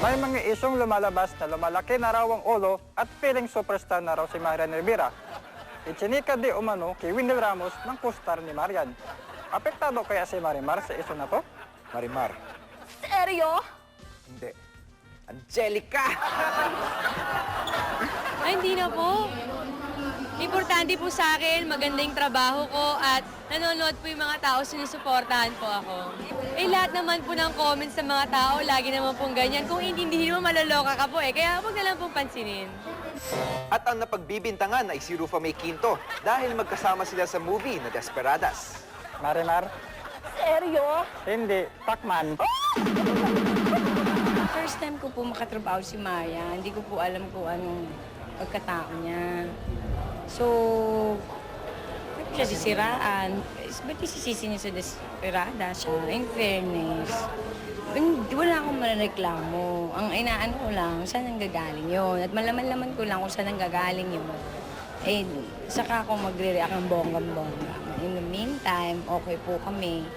May mga isyong lumalabas na lumalaki na raw ang ulo at feeling superstar na raw si Marian Rivera. Ichinika di umano kay Windel Ramos ng co-star ni Marian. Apektado kaya si Marimar sa isyu na to? Marimar. Seryo? Hindi. Angelica! Ay, hindi na po. Importante po sa akin, maganda yung trabaho ko at nanonood po yung mga tao, sinusuportahan po ako. Eh, lahat naman po ng comments ng mga tao, lagi naman pong ganyan. Kung hindi mo maloloka ka po kaya huwag na lang pong pansinin. At ang napagbibintangan ay si Rufa May Quinto dahil magkasama sila sa movie na Desperadas. Marimar? Seryo? Hindi. Pacman. First time ko po makatrabaho si Maya. Hindi ko po alam kung anong pagkatao niya. So, ba't siya sisiraan? Ba't isisisi niya sa desperada siya? In fairness, wala akong mareklamo. Ang inaano ko lang, saan ang gagaling yun? At malaman-laman ko lang kung saan ang gagaling yun. Eh, saka ako magre-react ng bonggang-bongga. In the meantime, okay po kami.